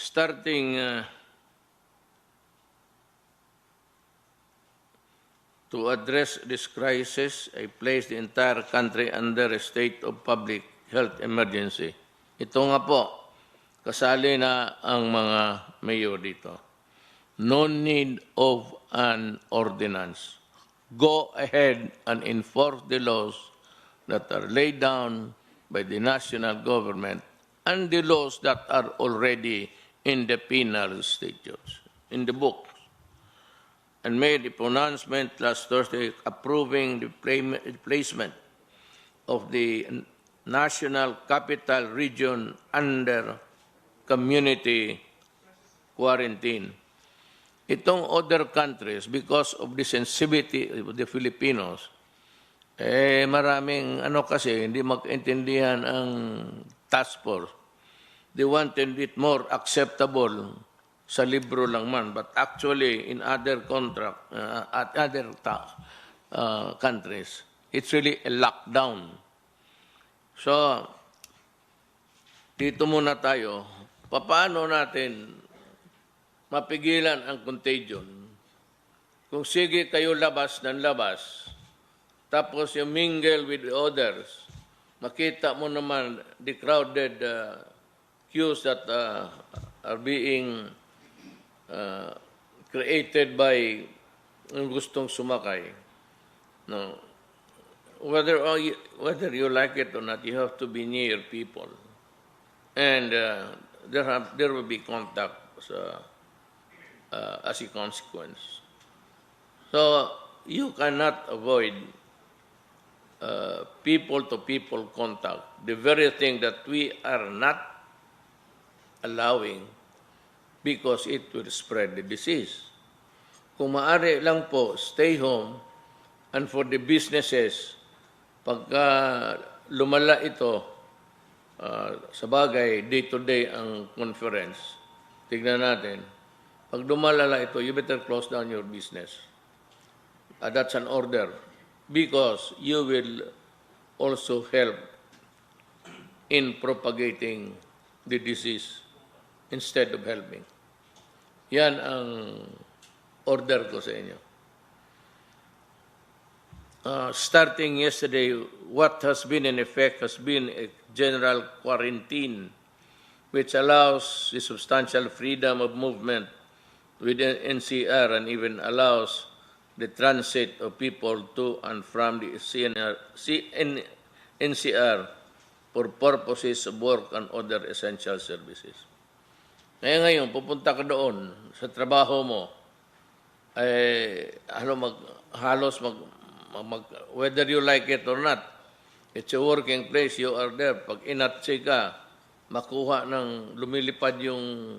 starting to address this crisis, I placed the entire country under a state of public health emergency. Ito nga po, kasali na ang mga mayor dito. No need of an ordinance. Go ahead and enforce the laws that are laid down by the national government and the laws that are already in the penal statutes, in the book, and made a pronouncement last Thursday approving the placement of the National Capital Region under community quarantine. Itong other countries, because of the sensitivity of the Filipinos, maraming kasi, hindi magkaintindihan ang task force. They wanted it more acceptable sa libro lang man, but actually in other countries, it's really a lockdown. So, dito muna tayo, paano natin mapigilan ang contagion? Kung sige kayo labas ng labas, tapos you mingle with others, makita mo naman the crowded queues that are being created by ang gustong sumakay. No. Whether you like it or not, you have to be near people. And there will be contact as a consequence. So you cannot avoid people-to-people contact, the very thing that we are not allowing because it will spread the disease. Kung maaari lang po, stay home, and for the businesses, pagka lumala ito, sa bagay, day-to-day ang conference, tignan natin, pag lumalala ito, you better close down your business. That's an order. Because you will also help in propagating the disease instead of helping. Yan ang order ko sa inyo. Starting yesterday, what has been in effect has been a general quarantine which allows the substantial freedom of movement within NCR and even allows the transit of people to and from the NCR for purposes of work and other essential services. Ngayon, pupunta ka doon sa trabaho mo, whether you like it or not, it's a working place, you are there. Pag inatsi ka, makuha ng lumilipad yung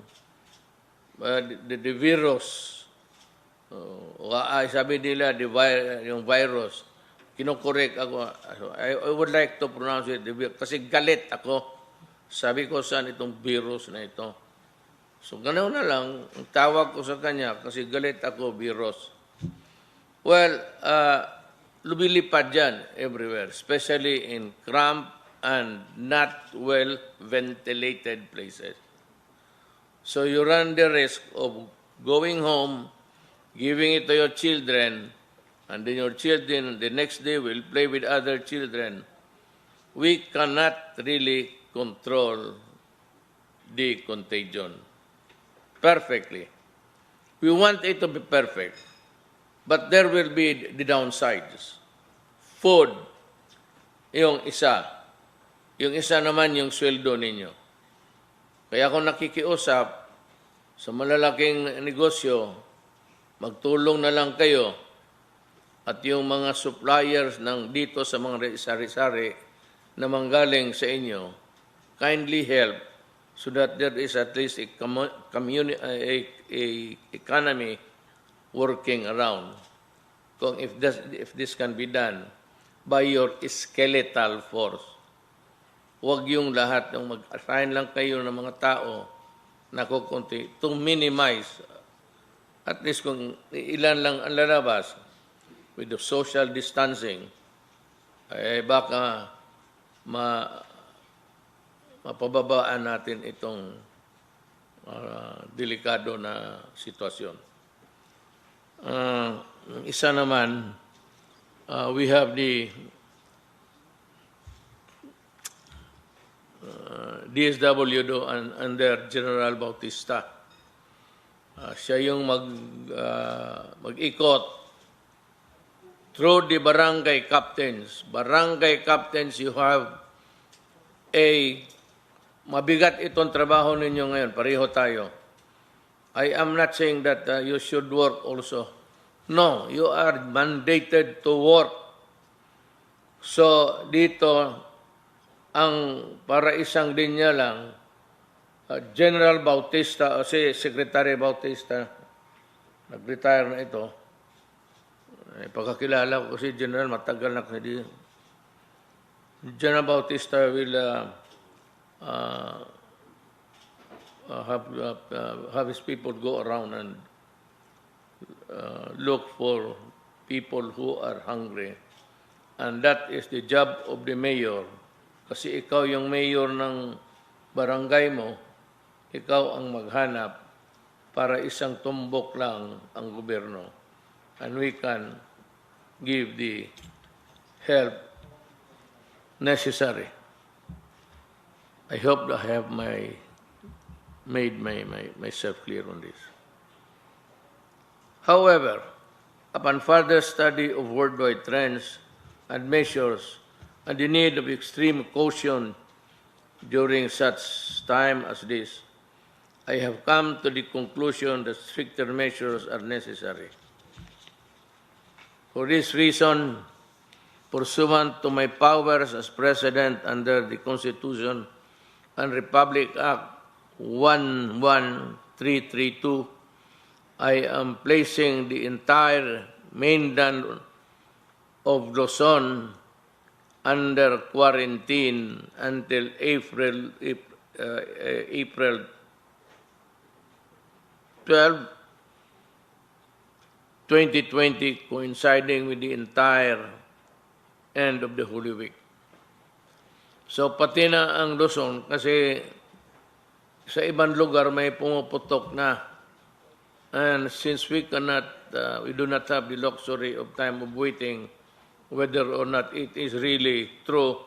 the virus. Sabi nila, yung virus, kinokorek ako. I would like to pronounce it, kasi galit ako. Sabi ko, saan itong virus na ito? So, ganoon na lang, ang tawag ko sa kanya, kasi galit ako, virus. Well, lumilipad yan everywhere, especially in cramped and not well-ventilated places. So, you run the risk of going home, giving it to your children, and then your children the next day will play with other children. We cannot really control the contagion perfectly. We want it to be perfect, but there will be the downsides. Food, yung isa. Yung isa naman yung sweldo ninyo. Kaya kung nakikiusap sa malalaking negosyo, magtulong na lang kayo at yung mga suppliers ng dito sa mga sari-sari na manggaling sa inyo, kindly help so that there is at least a economy working around. Kung if this can be done by your skeletal force. Huwag yung lahat, yung mag-assign lang kayo ng mga tao na kukunti to minimize. At least kung ilan lang ang lalabas with the social distancing, baka mapababaan natin itong delikado na sitwasyon. Isa naman, we have the DSWD under General Bautista. Siya yung mag-ikot through the barangay captains. Barangay captains, you have mabigat itong trabaho ninyo ngayon. Pareho tayo. I am not saying that you should work also. No, you are mandated to work. So, dito, ang para isang linya lang, General Bautista, o si Secretary Bautista, nag-retire na ito. Pagkakilala ko si General, matagal na kasi. General Bautista will have his people go around and look for people who are hungry. And that is the job of the mayor. Kasi ikaw yung mayor ng barangay mo, ikaw ang maghanap para isang tumbok lang ang gobyerno. And we can give the help necessary. I hope that I have made myself clear on this. However, upon further study of worldwide trends and measures and the need of extreme caution during such time as this, I have come to the conclusion that stricter measures are necessary. For this reason, pursuant to my powers as President under the Constitution and Republic Act 11332, I am placing the entire mainland of Luzon under quarantine until April 12, 2020, coinciding with the entire end of the Holy Week. So pati na ang Luzon, kasi sa ibang lugar may pumuputok na. And since we do not have the luxury of time of waiting whether or not it is really true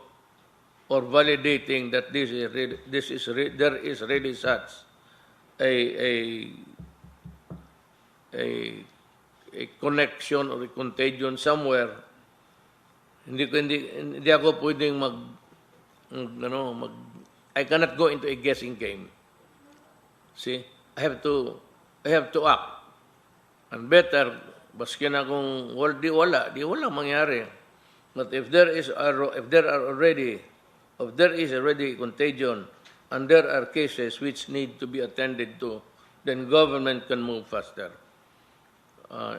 or validating that there is really such a connection or a contagion somewhere, hindi ako pwedeng I cannot go into a guessing game. See, I have to act. And better, baski na kung di wala mangyari. But if there is already contagion and there are cases which need to be attended to, then government can move faster.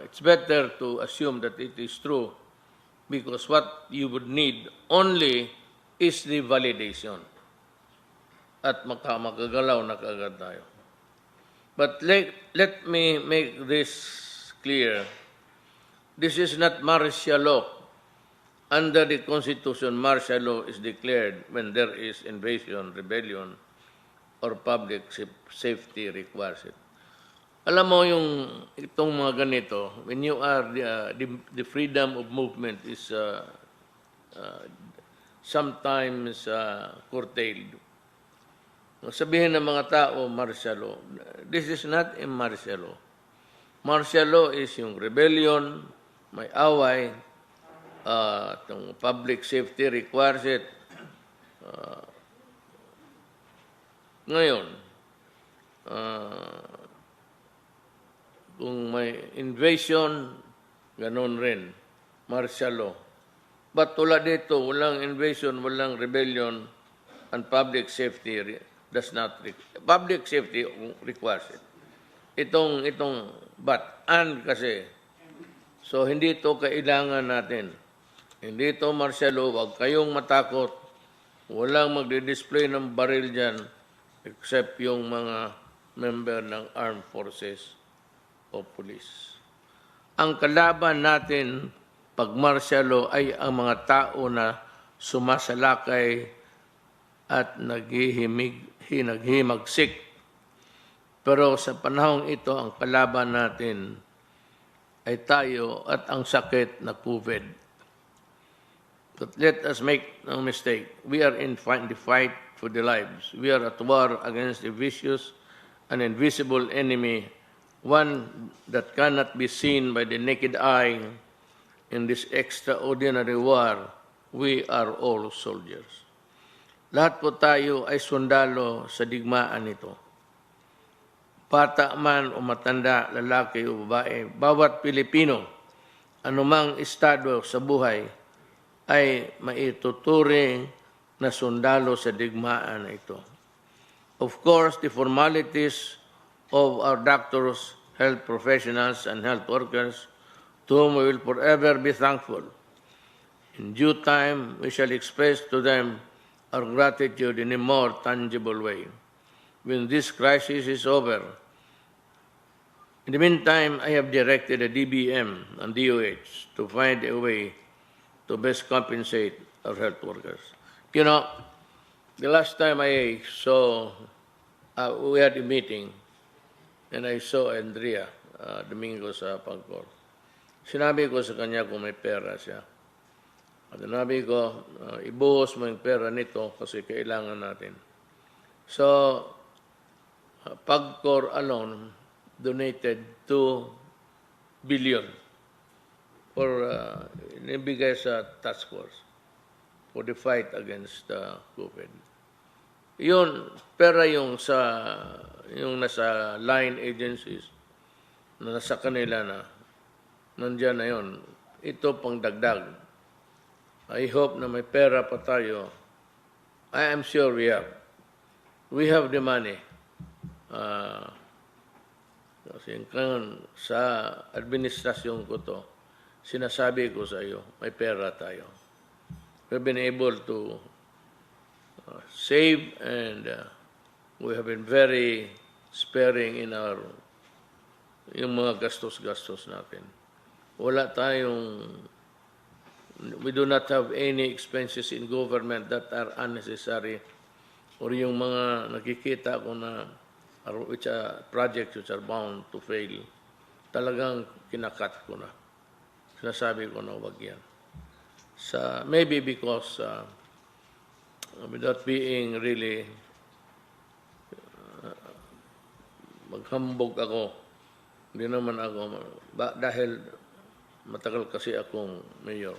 It's better to assume that it is true, because what you would need only is the validation. At makagalaw na kaagad tayo. But let me make this clear. This is not martial law. Under the Constitution, martial law is declared when there is invasion, rebellion, or public safety requires it. Alam mo itong mga ganito, when you are the freedom of movement is sometimes curtailed. Sabihin ng mga tao, martial law. This is not a martial law. Martial law is yung rebellion, may away, itong public safety requires it. Ngayon, kung may invasion, ganun rin, martial law. But tulad dito, walang invasion, walang rebellion, and public safety does not public safety requires it. Itong kasi. So hindi ito kailangan natin. Hindi ito martial law, wag kayong matakot. Walang magdi-display ng baril diyan except yung mga member ng armed forces o police. Ang kalaban natin pag martial law ay ang mga tao na sumasalakay at naghihimagsik Pero sa panahong ito, ang kalaban natin ay tayo at ang sakit na COVID. But let us make no mistake. We are in the fight for the lives. We are at war against a vicious and invisible enemy, one that cannot be seen by the naked eye. In this extraordinary war, we are all soldiers. Lahat po tayo ay sundalo sa digmaan nito. Bata man o matanda, lalaki o babae, bawat Pilipino, anumang estado sa buhay, ay maituturing na sundalo sa digmaan na ito. Of course, the formalities of our doctors, health professionals, and health workers, to whom we will forever be thankful. In due time, we shall express to them our gratitude in a more tangible way. When this crisis is over, in the meantime, I have directed the DBM and DOH to find a way to best compensate our health workers. You know, the last time I saw, we had a meeting, and I saw Andrea Domingo sa Pangkor. Sinabi ko sa kanya kung may pera siya. At sinabi ko, ibuhos mo yung pera nito kasi kailangan natin. So, Pagcor alone donated 2 billion for inibigay sa task force for the fight against COVID. Yun, pera yung nasa line agencies na nasa kanila na nandiyan na yun. Ito pang dagdag. I hope na may pera pa tayo. I am sure we have. We have the money. Kasi sa administrasyon ko to, sinasabi ko sa iyo, may pera tayo. We've been able to save and we have been very sparing in yung mga gastos-gastos natin. We do not have any expenses in government that are unnecessary or yung mga nakikita ko na which are projects which are bound to fail. Talagang kinakat ko na. Sinasabi ko na wag yan. Maybe because without being really maghambog ako, hindi naman ako, dahil matagal kasi akong mayor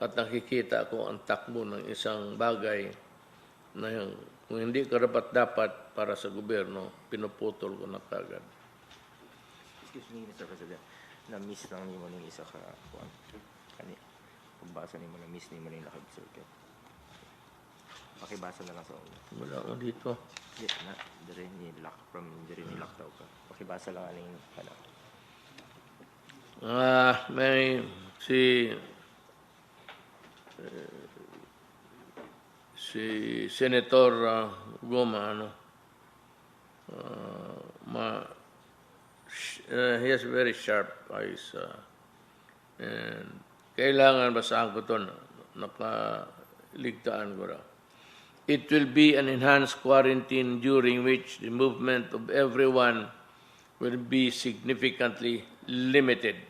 at nakikita ako ang takbo ng isang bagay na yung, kung hindi karapat-dapat para sa gobyerno, pinuputol ko na kagad. Excuse me, Mr. President. Na-miss lang niyo mo yung isa ka, pagbasa niyo mo, na-miss niyo mo yung nakag-circuit. Pakibasa na lang sa ulo. Wala ako dito. Yes, na. Dari nilak daw ka. Pakibasa lang aling May si Senator Goma, he has very sharp eyes. And kailangan basahan ko ito, nakaligtaan ko raw. It will be an enhanced quarantine during which the movement of everyone will be significantly limited.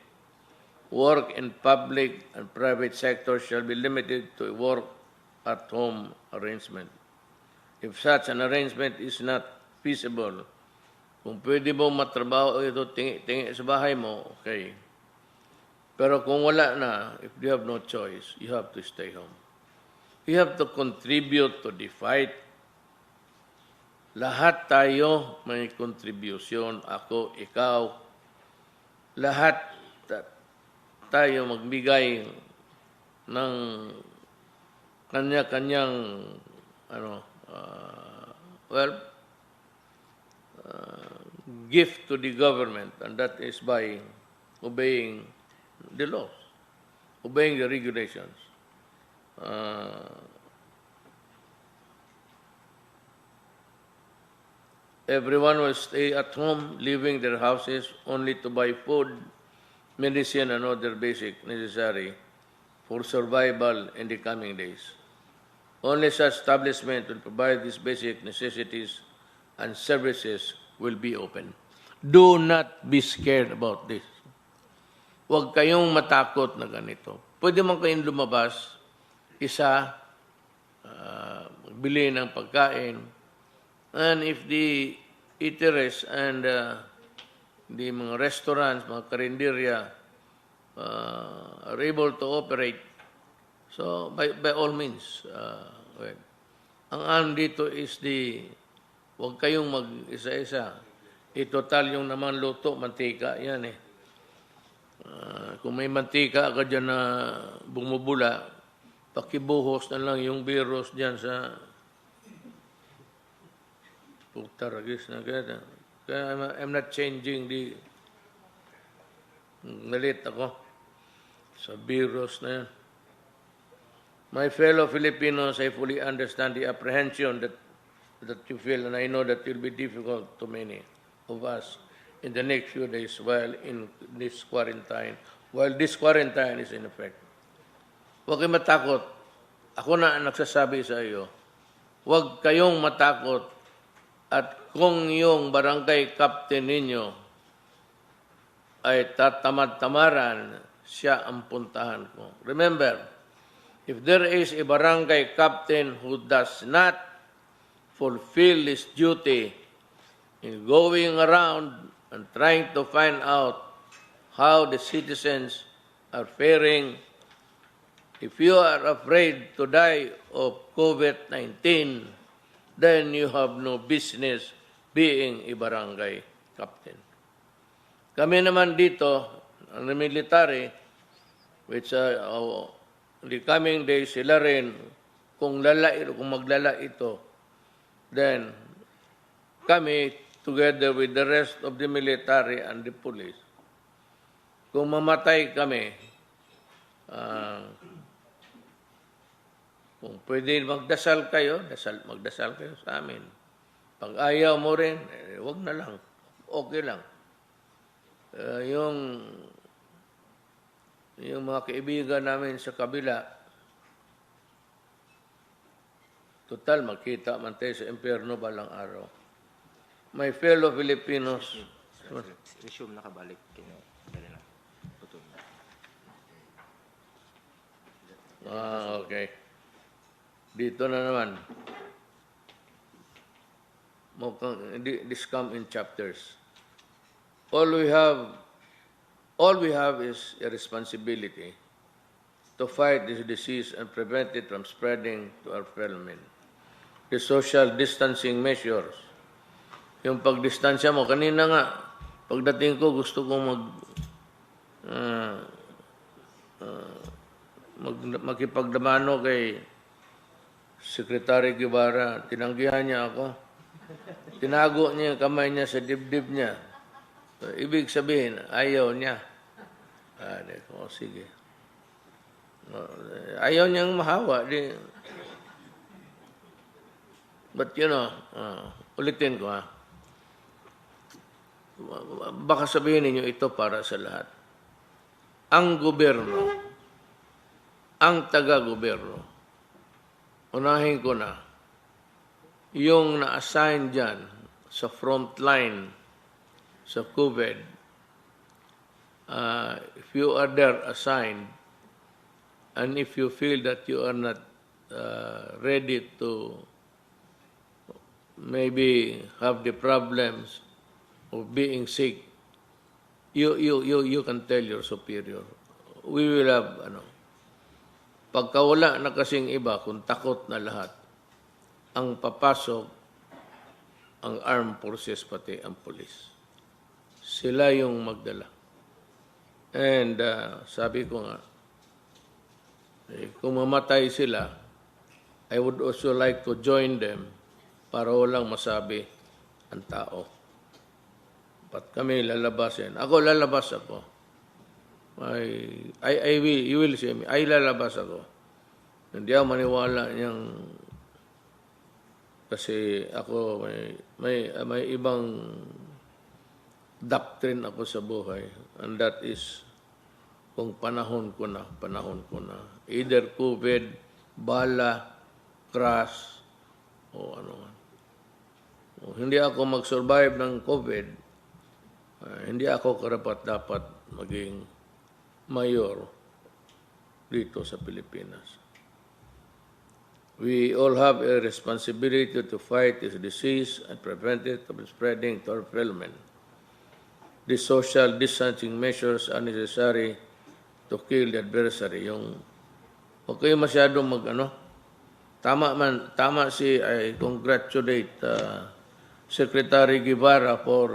Work in public and private sectors shall be limited to a work-at-home arrangement. If such an arrangement is not feasible, kung pwede mo matrabaho ito, tingi sa bahay mo, okay. Pero kung wala na, if you have no choice, you have to stay home. You have to contribute to the fight. Lahat tayo may contribution. Ako, ikaw. Lahat tayo magbigay ng kanya-kanyang gift to the government, and that is by obeying the laws, obeying the regulations. Everyone will stay at home, leaving their houses only to buy food, medicine, and other basic necessary for survival in the coming days. Only such establishment will provide these basic necessities and services will be open. Do not be scared about this. Huwag kayong matakot na ganito. Pwede man kayong lumabas, isa, bili ng pagkain, and if the eateries and the mga restaurants, mga karinderya are able to operate, so by all means, well, ang dito is huwag kayong mag-isa-isa. Total yung naman luto, mantika, yan eh. Kung may mantika ka dyan na bumubula, pakibuhos na lang yung virus dyan sa putaragis na kaya. Kaya I'm not changing nalit ako sa virus na yan. My fellow Filipinos, I fully understand the apprehension that you feel, and I know that it will be difficult to many of us in the next few days while this quarantine is in effect. Huwag kayong matakot. Ako na nagsasabi sa iyo, huwag kayong matakot. At kung yung barangay captain ninyo ay tatamad-tamaran, siya ang puntahan ko. Remember, if there is a barangay captain who does not fulfill his duty in going around and trying to find out how the citizens are faring, if you are afraid to die of COVID-19, then you have no business being a barangay captain. Kami naman dito, ang military, which the coming days, sila rin, kung maglala ito, then kami, together with the rest of the military and the police, kung mamatay kami, kung pwede magdasal kayo, magdasal kayo sa amin. Pag ayaw mo rin, wag na lang. Okay lang. Yung mga kaibigan namin sa kabila, total, magkita man tayo sa impyerno balang araw. My fellow Filipinos, Resume nakabalik. Okay. Dito na naman. This come in chapters. All we have is a responsibility to fight this disease and prevent it from spreading to our fellow men. The social distancing measures. Yung pagdistansya mo, kanina nga, pagdating ko, gusto kong makipagdamano kay Secretary Guevara. Tinanggihan niya ako. Tinago niya yung kamay niya sa dibdib niya. So, ibig sabihin, ayaw niya. Sige. Ayaw niyang mahawa. But ulitin ko baka sabihin ninyo ito para sa lahat. Ang gobyerno, ang taga-gobyerno, unahin ko na, yung na-assign dyan sa front line sa COVID, if you are there assigned, and if you feel that you are not ready to maybe have the problems of being sick, you can tell your superior. We will have, pagkawala na kasing iba, kung takot na lahat, ang papasok, ang armed forces pati ang police. Sila yung magdala. And sabi ko nga, kung mamatay sila, I would also like to join them para walang masabi ang tao. But kami lalabasin. Ako lalabas ako. You will see me. Ay lalabas ako. Hindi ako maniwala niyang kasi ako may ibang doctrine ako sa buhay. And that is kung panahon ko na. Either COVID, bala, crash, o ano man. Kung hindi ako mag-survive ng COVID, hindi ako karapat-dapat maging mayor dito sa Pilipinas. We all have a responsibility to fight this disease and prevent it from spreading to our fellow men. The social distancing measures are necessary to kill the adversary. Huwag kayo masyadong tama I congratulate Secretary Guevara for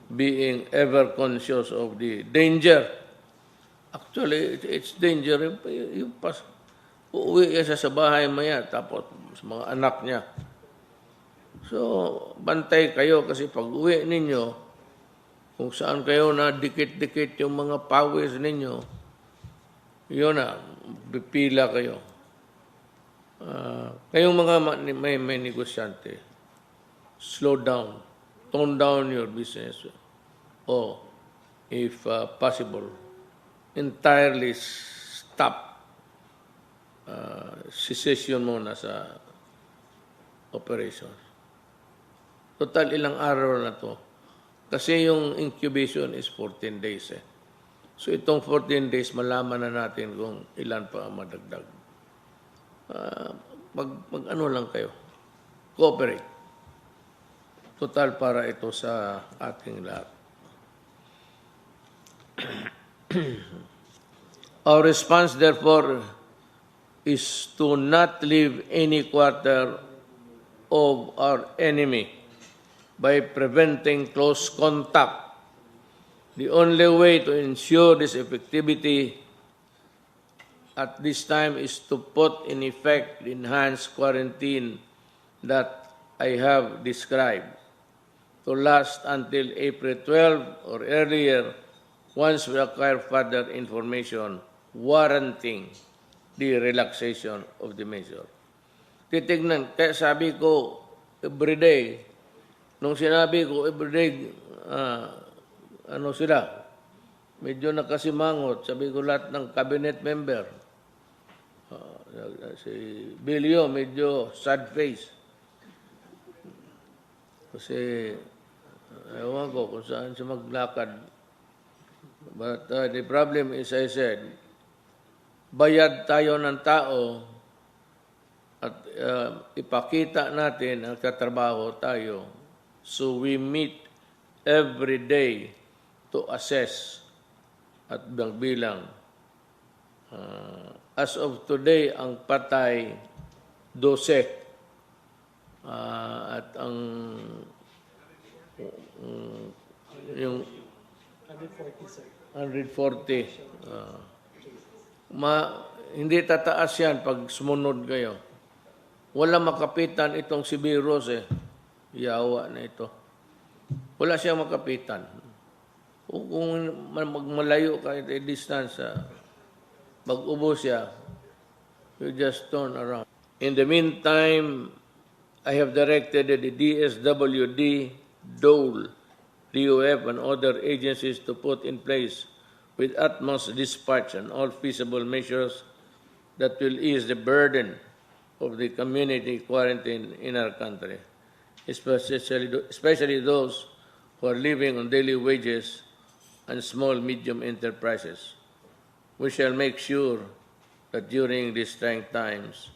being ever conscious of the danger. Actually, it's danger. Uuwi siya sa bahay maya, tapos sa mga anak niya. So, bantay kayo kasi pag uwi ninyo, kung saan kayo na dikit-dikit yung mga pawis ninyo, yun na, pipila kayo. Kayong mga may negosyante, slow down, tone down your business, or if possible, entirely stop cessation muna sa operation. Total ilang araw na to. Kasi yung incubation is 14 days eh. So itong 14 days, malaman na natin kung ilan pa ang madagdag. Mag-ano lang kayo. Cooperate. Total para ito sa ating lahat. Our response, therefore, is to not leave any quarter of our enemy by preventing close contact. The only way to ensure this effectivity at this time is to put in effect the enhanced quarantine that I have described, to last until April 12 or earlier once we acquire further information warranting the relaxation of the measure. Titignan, kaya sabi ko everyday, nung sinabi ko everyday, sila, medyo nakasimangot, sabi ko lahat ng cabinet member, si Bilio, medyo sad face. Kasi, ewan ko kung saan siya maglakad. But the problem is, I said, bayad tayo ng tao at ipakita natin ang katrabaho tayo. So we meet every day to assess at bilang. As of today, ang patay 12 at ang yung 140 hindi tataas yan pag sumunod kayo. Wala makapitan itong si virus eh. Yawa na ito. Wala siyang makapitan. Kung magmalayo kahit a distance, mag-ubo siya, you just turn around. In the meantime, I have directed the DSWD, DOLE, DOF, and other agencies to put in place with utmost dispatch and all feasible measures that will ease the burden of the community quarantine in our country, especially those who are living on daily wages and small, medium enterprises. We shall make sure that during these trying times,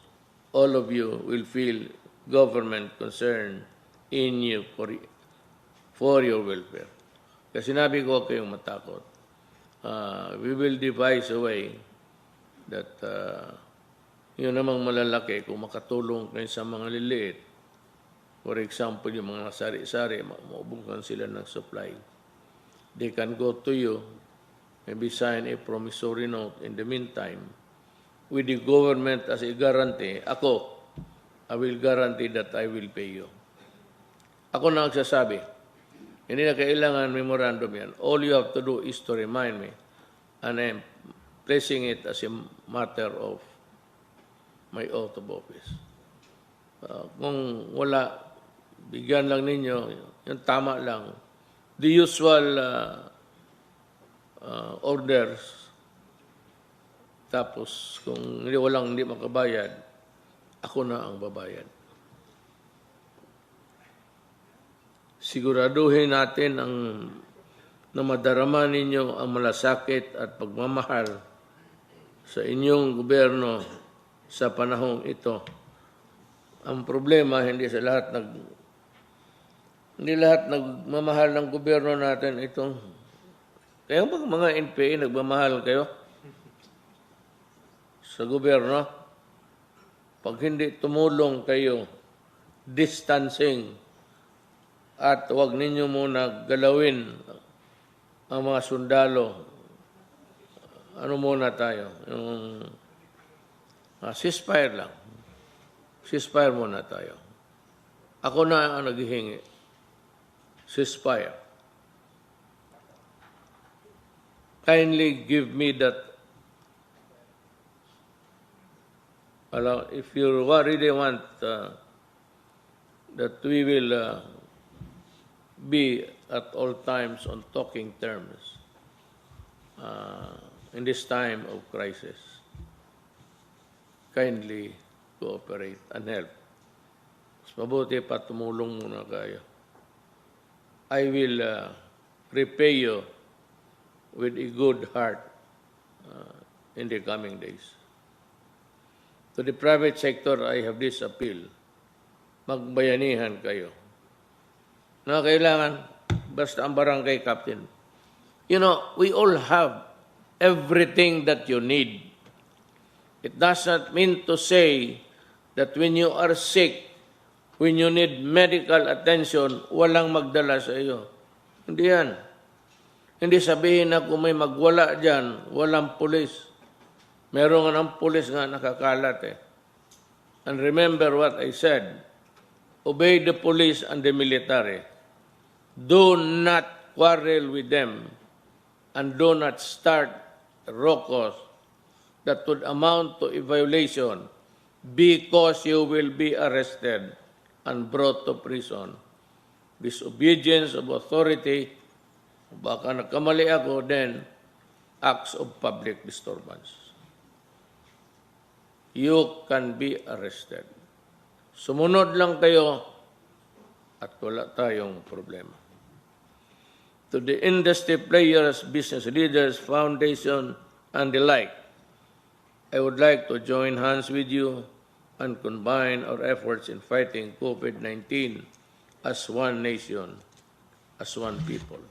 all of you will feel government concern in you for your welfare. Kasi sinabi ko, huwag kayong matakot. We will devise a way that yun namang malalaki kung makatulong kayo sa mga liliit. For example, yung mga sari-sari, maubukan sila ng supply. They can go to you, maybe sign a promissory note. In the meantime, with the government as a guarantee, I will guarantee that I will pay you. Ako na nagsasabi, hindi na kailangan memorandum yan. All you have to do is to remind me. And I'm placing it as a matter of my oath of office. Kung wala, bigyan lang ninyo, yung tama lang. The usual orders. Tapos, kung hindi makabayad, ako na ang babayad. siguraduhin natin na madarama ninyo ang malasakit at pagmamahal sa inyong gobyerno sa panahong ito. Ang problema, hindi lahat nagmamahal ng gobyerno natin itong. Kaya ba mga NPA nagmamahal kayo sa gobyerno? Pag hindi tumulong kayo, distancing, at huwag ninyo muna galawin ang mga sundalo. Ano muna tayo? Yung ceasefire lang. Ceasefire muna tayo. Ako na ang naghihingi. Ceasefire. Kindly give me that. If you really want that we will be at all times on talking terms in this time of crisis, kindly cooperate and help. Mas mabuti pa tumulong muna kayo. I will repay you with a good heart in the coming days. To the private sector, I have this appeal. Magbayanihan kayo. Na kailangan, basta ang barangay captain. You know, we all have everything that you need. It does not mean to say that when you are sick, when you need medical attention, walang magdala sa iyo. Hindi yan. Hindi sabihin na kung may magwala dyan, walang pulis. Meron nga ng pulis nga nakakalat eh. And remember what I said. Obey the police and the military. Do not quarrel with them and do not start ruckus that would amount to a violation because you will be arrested and brought to prison. Disobedience of authority, baka nagkamali ako, then acts of public disturbance. You can be arrested. Sumunod lang kayo at wala tayong problema. To the industry players, business leaders, foundation, and the like, I would like to join hands with you and combine our efforts in fighting COVID-19 as one nation, as one people.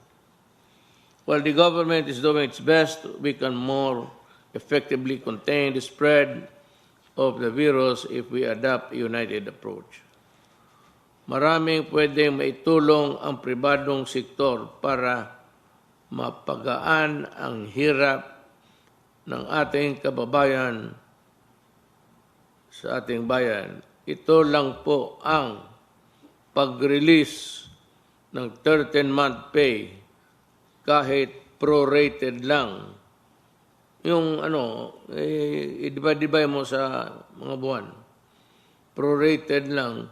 While the government is doing its best, we can more effectively contain the spread of the virus if we adopt a united approach. Maraming pwedeng maitulong ang pribadong sektor para mapagaan ang hirap ng ating kababayan sa ating bayan. Ito lang po ang pag-release ng 13-month pay kahit prorated lang. Yung i-divide mo sa mga buwan. Prorated lang,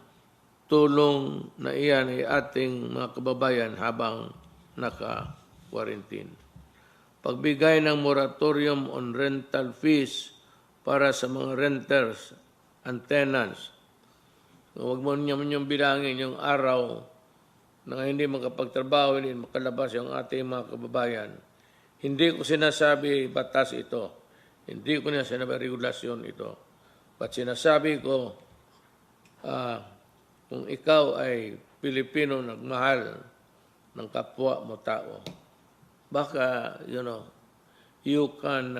tulong na iyan ay ating mga kababayan habang naka-quarantine. Pagbigay ng moratorium on rental fees para sa mga renters and tenants. Huwag mo niyong bilangin yung araw na hindi makapagtrabaho, hindi makalabas yung ating mga kababayan. Hindi ko sinasabi batas ito. Hindi ko sinasabi regulasyon ito. But sinasabi ko, kung ikaw ay Pilipino nagmahal ng kapwa mo tao, baka, you can